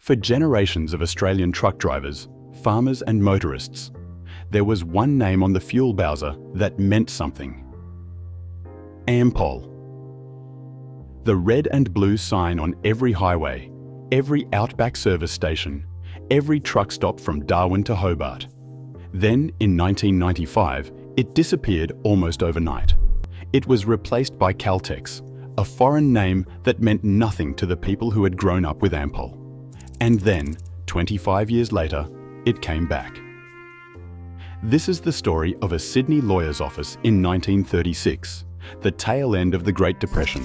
For generations of Australian truck drivers, farmers and motorists, there was one name on the fuel bowser that meant something. Ampol. The red and blue sign on every highway, every outback service station, every truck stop from Darwin to Hobart. Then, in 1995, it disappeared almost overnight. It was replaced by Caltex, a foreign name that meant nothing to the people who had grown up with Ampol. And then, 25 years later, it came back. This is the story of a Sydney lawyer's office in 1936, the tail end of the Great Depression,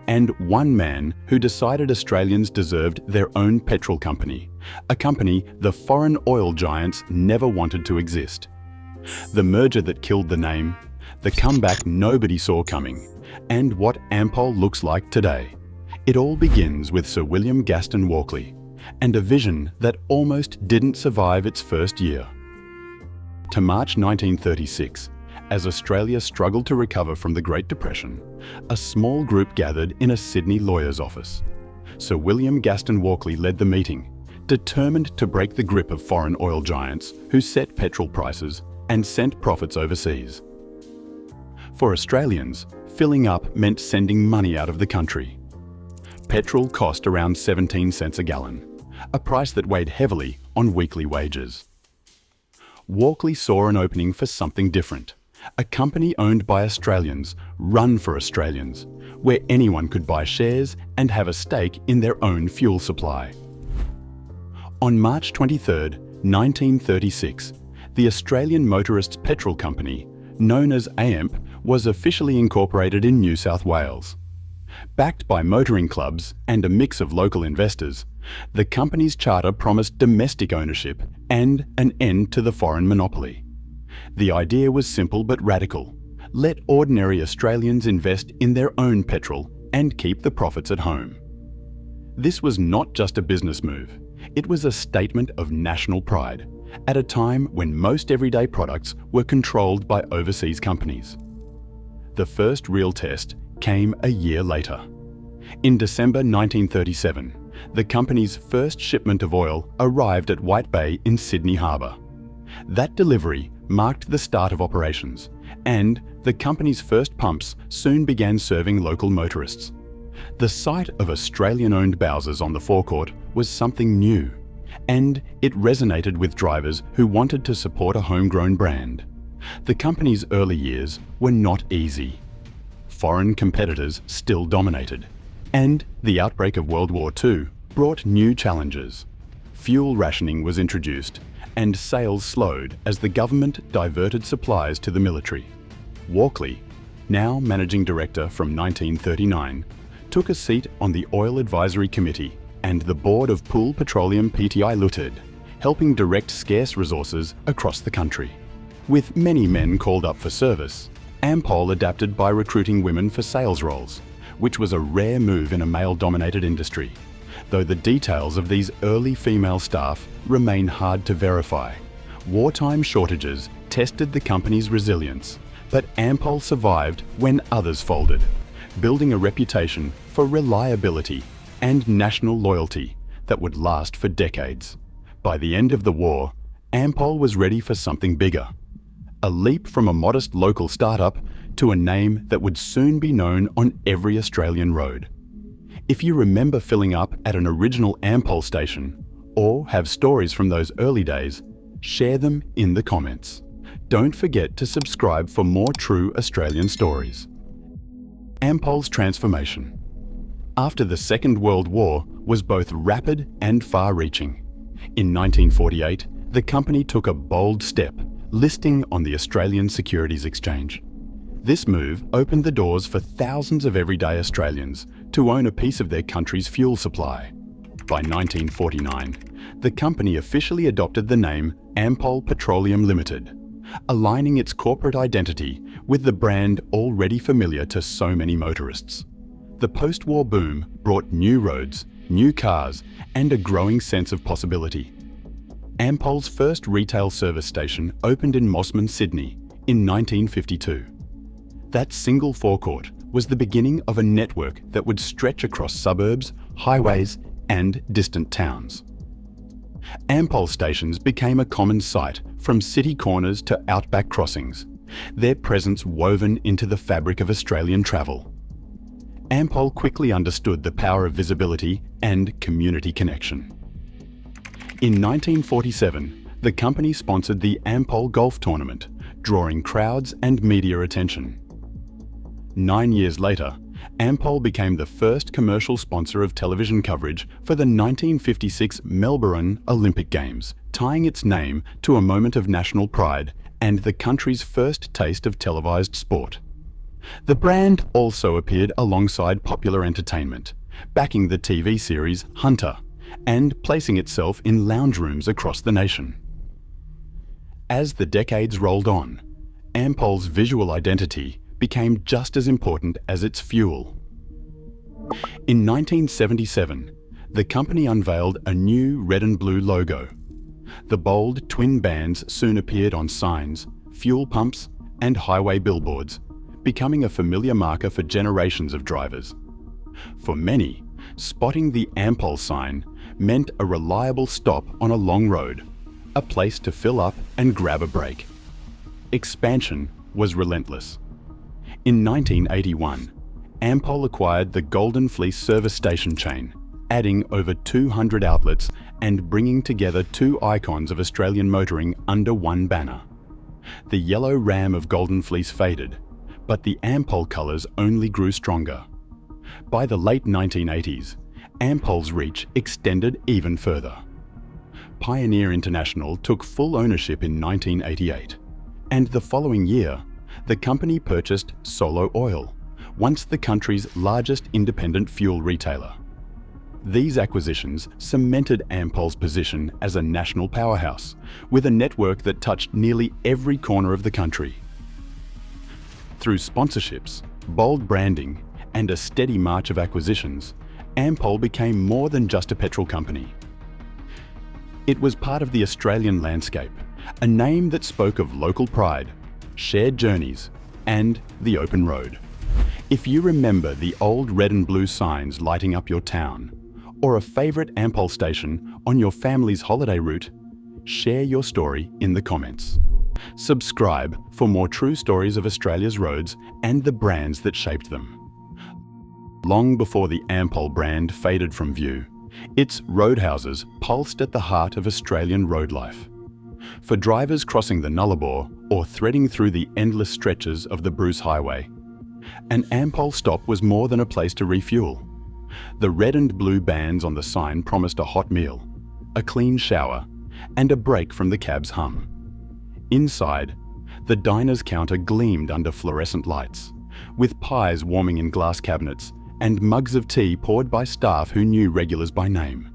and one man who decided Australians deserved their own petrol company, a company the foreign oil giants never wanted to exist. The merger that killed the name, the comeback nobody saw coming, and what Ampol looks like today. It all begins with Sir William Gaston Walkley, and a vision that almost didn't survive its first year. To March 1936, as Australia struggled to recover from the Great Depression, a small group gathered in a Sydney lawyer's office. Sir William Gaston Walkley led the meeting, determined to break the grip of foreign oil giants who set petrol prices and sent profits overseas. For Australians, filling up meant sending money out of the country. Petrol cost around 17 cents a gallon, a price that weighed heavily on weekly wages. Walkley saw an opening for something different, a company owned by Australians, run for Australians, where anyone could buy shares and have a stake in their own fuel supply. On March 23, 1936, the Australian Motorists Petrol Company, known as AMP, was officially incorporated in New South Wales. Backed by motoring clubs and a mix of local investors, the company's charter promised domestic ownership and an end to the foreign monopoly. The idea was simple but radical. Let ordinary Australians invest in their own petrol and keep the profits at home. This was not just a business move. It was a statement of national pride, at a time when most everyday products were controlled by overseas companies. The first real test came a year later. In December 1937, the company's first shipment of oil arrived at White Bay in Sydney Harbour. That delivery marked the start of operations, and the company's first pumps soon began serving local motorists. The sight of Australian-owned bowsers on the forecourt was something new, and it resonated with drivers who wanted to support a homegrown brand. The company's early years were not easy. Foreign competitors still dominated, and the outbreak of World War II brought new challenges. Fuel rationing was introduced, and sales slowed as the government diverted supplies to the military. Walkley, now managing director from 1939, took a seat on the Oil Advisory Committee and the board of Pool Petroleum Pty Ltd, helping direct scarce resources across the country. With many men called up for service, Ampol adapted by recruiting women for sales roles, which was a rare move in a male-dominated industry, though the details of these early female staff remain hard to verify. Wartime shortages tested the company's resilience, but Ampol survived when others folded, building a reputation for reliability and national loyalty that would last for decades. By the end of the war, Ampol was ready for something bigger. A leap from a modest local startup to a name that would soon be known on every Australian road. If you remember filling up at an original Ampol station, or have stories from those early days, share them in the comments. Don't forget to subscribe for more true Australian stories. Ampol's transformation after the Second World War was both rapid and far-reaching. In 1948, the company took a bold step, listing on the Australian Securities Exchange. This move opened the doors for thousands of everyday Australians to own a piece of their country's fuel supply. By 1949, the company officially adopted the name Ampol Petroleum Limited, aligning its corporate identity with the brand already familiar to so many motorists. The post-war boom brought new roads, new cars, and a growing sense of possibility. Ampol's first retail service station opened in Mosman, Sydney, in 1952. That single forecourt was the beginning of a network that would stretch across suburbs, highways, and distant towns. Ampol stations became a common sight, from city corners to outback crossings, their presence woven into the fabric of Australian travel. Ampol quickly understood the power of visibility and community connection. In 1947, the company sponsored the Ampol golf tournament, drawing crowds and media attention. 9 years later, Ampol became the first commercial sponsor of television coverage for the 1956 Melbourne Olympic Games, tying its name to a moment of national pride and the country's first taste of televised sport. The brand also appeared alongside popular entertainment, backing the TV series Hunter and placing itself in lounge rooms across the nation. As the decades rolled on, Ampol's visual identity became just as important as its fuel. In 1977, the company unveiled a new red and blue logo. The bold twin bands soon appeared on signs, fuel pumps, and highway billboards, becoming a familiar marker for generations of drivers. For many, spotting the Ampol sign meant a reliable stop on a long road, a place to fill up and grab a break. Expansion was relentless. In 1981, Ampol acquired the Golden Fleece service station chain, adding over 200 outlets and bringing together two icons of Australian motoring under one banner. The yellow ram of Golden Fleece faded, but the Ampol colours only grew stronger. By the late 1980s, Ampol's reach extended even further. Pioneer International took full ownership in 1988, and the following year, the company purchased Solo Oil, once the country's largest independent fuel retailer. These acquisitions cemented Ampol's position as a national powerhouse, with a network that touched nearly every corner of the country. Through sponsorships, bold branding, and a steady march of acquisitions, Ampol became more than just a petrol company. It was part of the Australian landscape, a name that spoke of local pride, shared journeys, and the open road. If you remember the old red and blue signs lighting up your town, or a favourite Ampol station on your family's holiday route, share your story in the comments. Subscribe for more true stories of Australia's roads and the brands that shaped them. Long before the Ampol brand faded from view, its roadhouses pulsed at the heart of Australian road life. For drivers crossing the Nullarbor or threading through the endless stretches of the Bruce Highway, an Ampol stop was more than a place to refuel. The red and blue bands on the sign promised a hot meal, a clean shower, and a break from the cab's hum. Inside, the diner's counter gleamed under fluorescent lights, with pies warming in glass cabinets and mugs of tea poured by staff who knew regulars by name.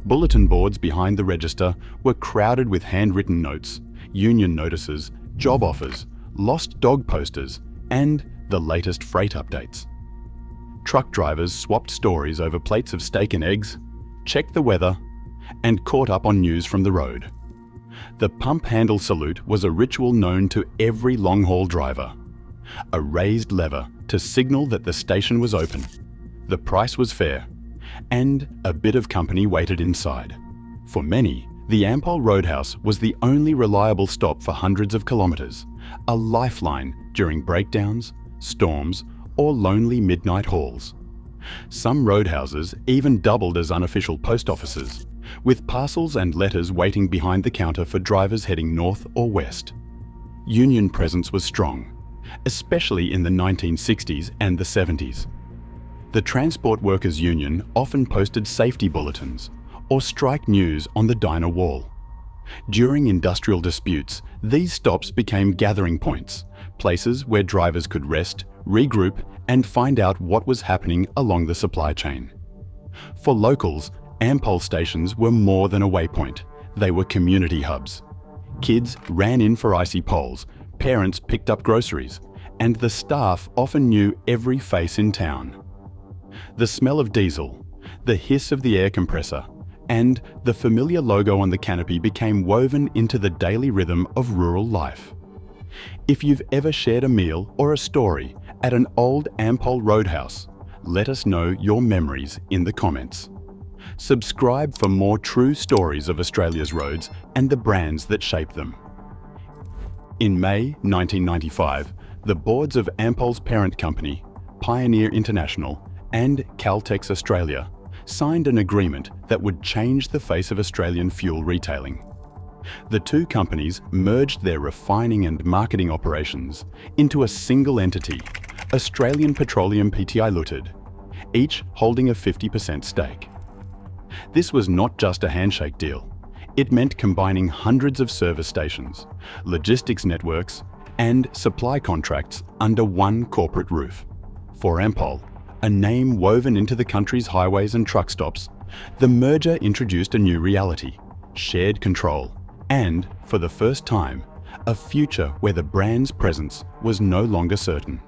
Bulletin boards behind the register were crowded with handwritten notes, union notices, job offers, lost dog posters, and the latest freight updates. Truck drivers swapped stories over plates of steak and eggs, checked the weather, and caught up on news from the road. The pump handle salute was a ritual known to every long-haul driver. A raised lever to signal that the station was open, the price was fair, and a bit of company waited inside. For many, the Ampol Roadhouse was the only reliable stop for hundreds of kilometres, a lifeline during breakdowns, storms, or lonely midnight hauls. Some roadhouses even doubled as unofficial post offices, with parcels and letters waiting behind the counter for drivers heading north or west. Union presence was strong, especially in the 1960s and the 70s. The Transport Workers Union often posted safety bulletins or strike news on the diner wall. During industrial disputes, these stops became gathering points, places where drivers could rest, regroup, and find out what was happening along the supply chain. For locals, Ampol stations were more than a waypoint. They were community hubs. Kids ran in for icy poles, parents picked up groceries, and the staff often knew every face in town. The smell of diesel, the hiss of the air compressor, and the familiar logo on the canopy became woven into the daily rhythm of rural life. If you've ever shared a meal or a story at an old Ampol roadhouse, let us know your memories in the comments. Subscribe for more true stories of Australia's roads and the brands that shape them. In May 1995, the boards of Ampol's parent company, Pioneer International, and Caltex Australia signed an agreement that would change the face of Australian fuel retailing. The two companies merged their refining and marketing operations into a single entity, Australian Petroleum Pty Limited, each holding a 50% stake. This was not just a handshake deal. It meant combining hundreds of service stations, logistics networks, and supply contracts under one corporate roof. For Ampol, a name woven into the country's highways and truck stops, the merger introduced a new reality: shared control, and, for the first time, a future where the brand's presence was no longer certain.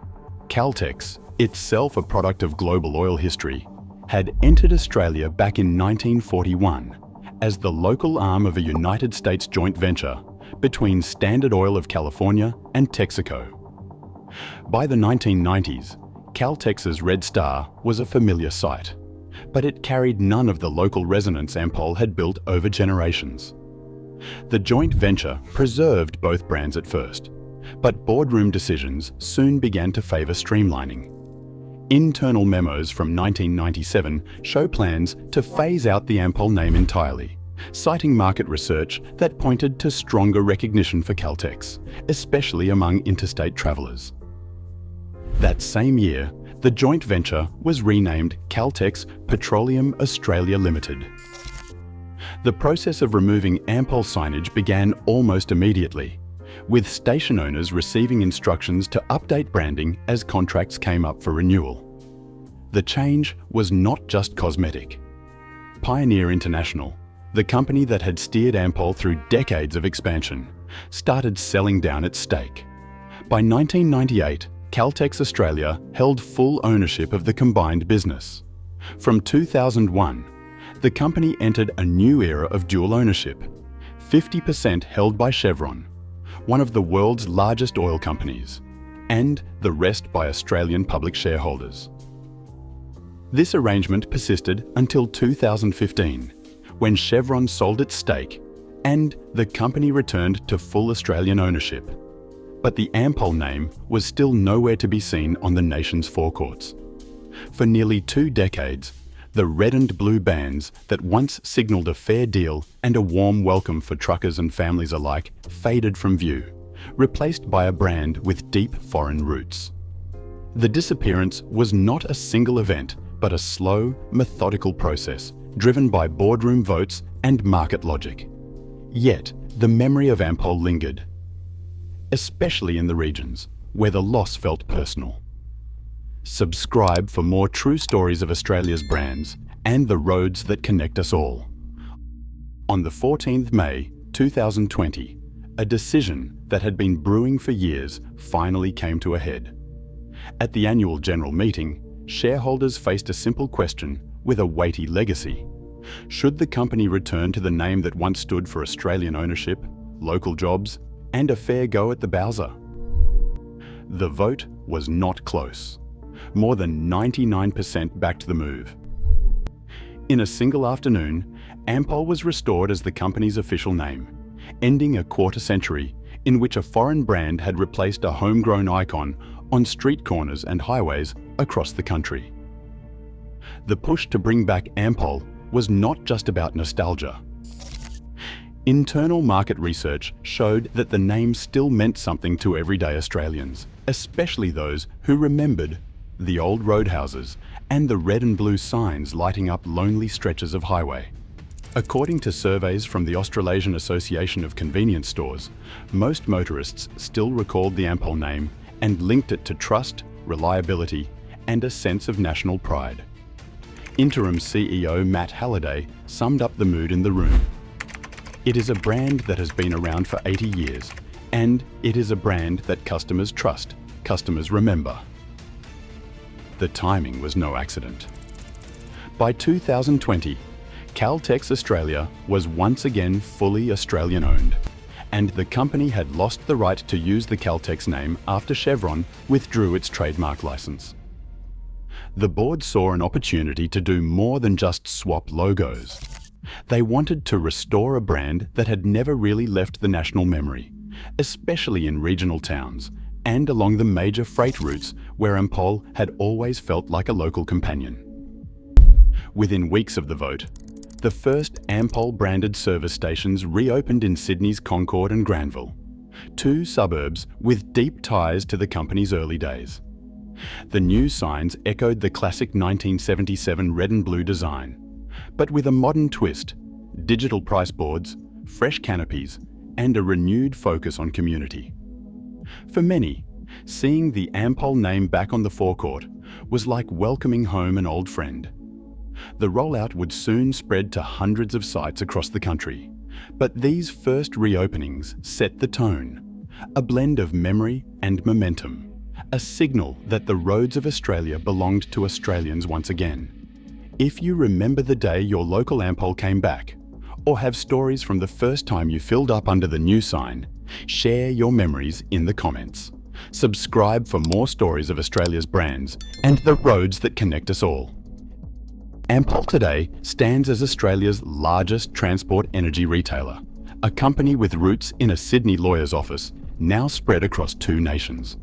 Caltex, itself a product of global oil history, had entered Australia back in 1941 as the local arm of a United States joint venture between Standard Oil of California and Texaco. By the 1990s, Caltex's Red Star was a familiar sight, but it carried none of the local resonance Ampol had built over generations. The joint venture preserved both brands at first, but boardroom decisions soon began to favour streamlining. Internal memos from 1997 show plans to phase out the Ampol name entirely, citing market research that pointed to stronger recognition for Caltex, especially among interstate travellers. That same year, the joint venture was renamed Caltex Petroleum Australia Limited. The process of removing Ampol signage began almost immediately, with station owners receiving instructions to update branding as contracts came up for renewal. The change was not just cosmetic. Pioneer International, the company that had steered Ampol through decades of expansion, started selling down its stake. By 1998, Caltex Australia held full ownership of the combined business. From 2001, the company entered a new era of dual ownership, 50% held by Chevron, one of the world's largest oil companies, and the rest by Australian public shareholders. This arrangement persisted until 2015, when Chevron sold its stake and the company returned to full Australian ownership. But the Ampol name was still nowhere to be seen on the nation's forecourts. For nearly 2 decades, the red and blue bands that once signalled a fair deal and a warm welcome for truckers and families alike faded from view, replaced by a brand with deep foreign roots. The disappearance was not a single event, but a slow, methodical process driven by boardroom votes and market logic. Yet, the memory of Ampol lingered, especially in the regions where the loss felt personal. Subscribe for more true stories of Australia's brands and the roads that connect us all. On the 14th May 2020, a decision that had been brewing for years finally came to a head. At the annual general meeting, shareholders faced a simple question with a weighty legacy. Should the company return to the name that once stood for Australian ownership, local jobs, and a fair go at the Bowser? The vote was not close. More than 99% backed the move. In a single afternoon, Ampol was restored as the company's official name, ending a quarter century in which a foreign brand had replaced a homegrown icon on street corners and highways across the country. The push to bring back Ampol was not just about nostalgia. Internal market research showed that the name still meant something to everyday Australians, especially those who remembered the old roadhouses and the red and blue signs lighting up lonely stretches of highway. According to surveys from the Australasian Association of Convenience Stores, most motorists still recalled the Ampol name and linked it to trust, reliability, and a sense of national pride. Interim CEO Matt Halliday summed up the mood in the room. It is a brand that has been around for 80 years, and it is a brand that customers trust, customers remember. The timing was no accident. By 2020, Caltex Australia was once again fully Australian owned, and the company had lost the right to use the Caltex name after Chevron withdrew its trademark license. The board saw an opportunity to do more than just swap logos. They wanted to restore a brand that had never really left the national memory, especially in regional towns and along the major freight routes where Ampol had always felt like a local companion. Within weeks of the vote, the first Ampol-branded service stations reopened in Sydney's Concord and Granville, two suburbs with deep ties to the company's early days. The new signs echoed the classic 1977 red and blue design, but with a modern twist: digital price boards, fresh canopies, and a renewed focus on community. For many, seeing the Ampol name back on the forecourt was like welcoming home an old friend. The rollout would soon spread to hundreds of sites across the country, but these first reopenings set the tone, a blend of memory and momentum, a signal that the roads of Australia belonged to Australians once again. If you remember the day your local Ampol came back, or have stories from the first time you filled up under the new sign, share your memories in the comments. Subscribe for more stories of Australia's brands and the roads that connect us all. Ampol today stands as Australia's largest transport energy retailer, a company with roots in a Sydney lawyer's office, now spread across 2 nations.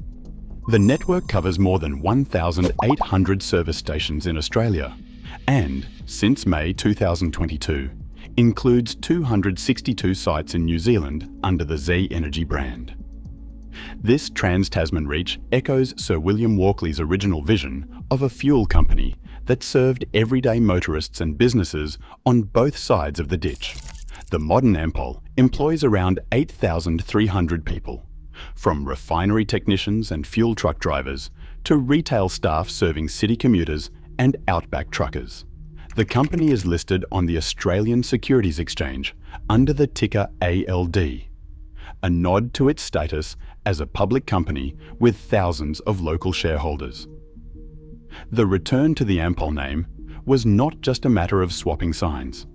The network covers more than 1,800 service stations in Australia and, since May 2022, includes 262 sites in New Zealand under the Z Energy brand. This trans-Tasman reach echoes Sir William Walkley's original vision of a fuel company that served everyday motorists and businesses on both sides of the ditch. The modern Ampol employs around 8,300 people, from refinery technicians and fuel truck drivers to retail staff serving city commuters and outback truckers. The company is listed on the Australian Securities Exchange under the ticker ALD, a nod to its status as a public company with thousands of local shareholders. The return to the Ampol name was not just a matter of swapping signs.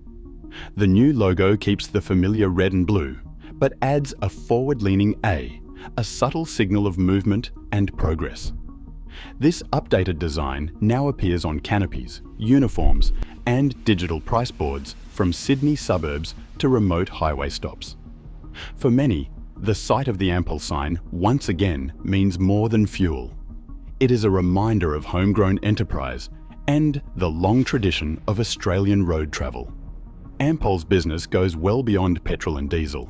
The new logo keeps the familiar red and blue, but adds a forward-leaning A, a subtle signal of movement and progress. This updated design now appears on canopies, uniforms, and digital price boards from Sydney suburbs to remote highway stops. For many, the sight of the Ampol sign once again means more than fuel. It is a reminder of homegrown enterprise and the long tradition of Australian road travel. Ampol's business goes well beyond petrol and diesel.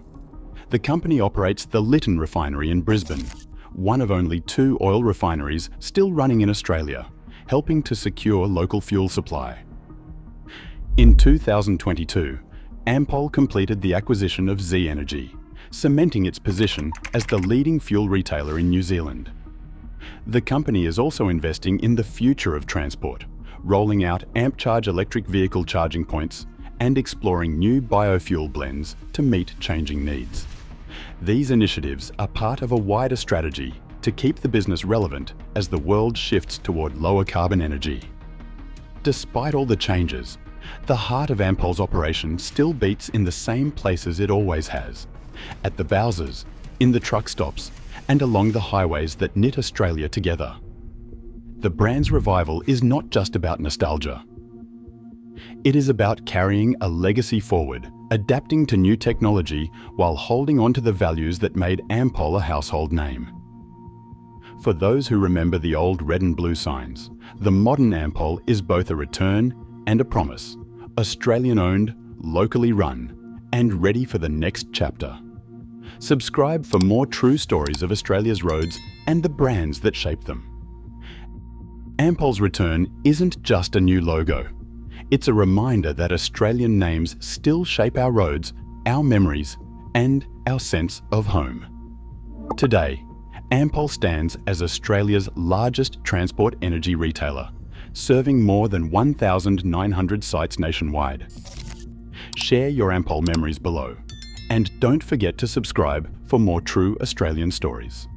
The company operates the Lytton refinery in Brisbane, one of only 2 oil refineries still running in Australia, helping to secure local fuel supply. In 2022, Ampol completed the acquisition of Z Energy, cementing its position as the leading fuel retailer in New Zealand. The company is also investing in the future of transport, rolling out AmpCharge electric vehicle charging points and exploring new biofuel blends to meet changing needs. These initiatives are part of a wider strategy to keep the business relevant as the world shifts toward lower carbon energy. Despite all the changes, the heart of Ampol's operation still beats in the same places it always has: at the Bowsers, in the truck stops, and along the highways that knit Australia together. The brand's revival is not just about nostalgia. It is about carrying a legacy forward, adapting to new technology while holding on to the values that made Ampol a household name. For those who remember the old red and blue signs, the modern Ampol is both a return and a promise, Australian-owned, locally run, and ready for the next chapter. Subscribe for more true stories of Australia's roads and the brands that shape them. Ampol's return isn't just a new logo. It's a reminder that Australian names still shape our roads, our memories, and our sense of home. Today, Ampol stands as Australia's largest transport energy retailer, serving more than 1,900 sites nationwide. Share your Ampol memories below, and don't forget to subscribe for more true Australian stories.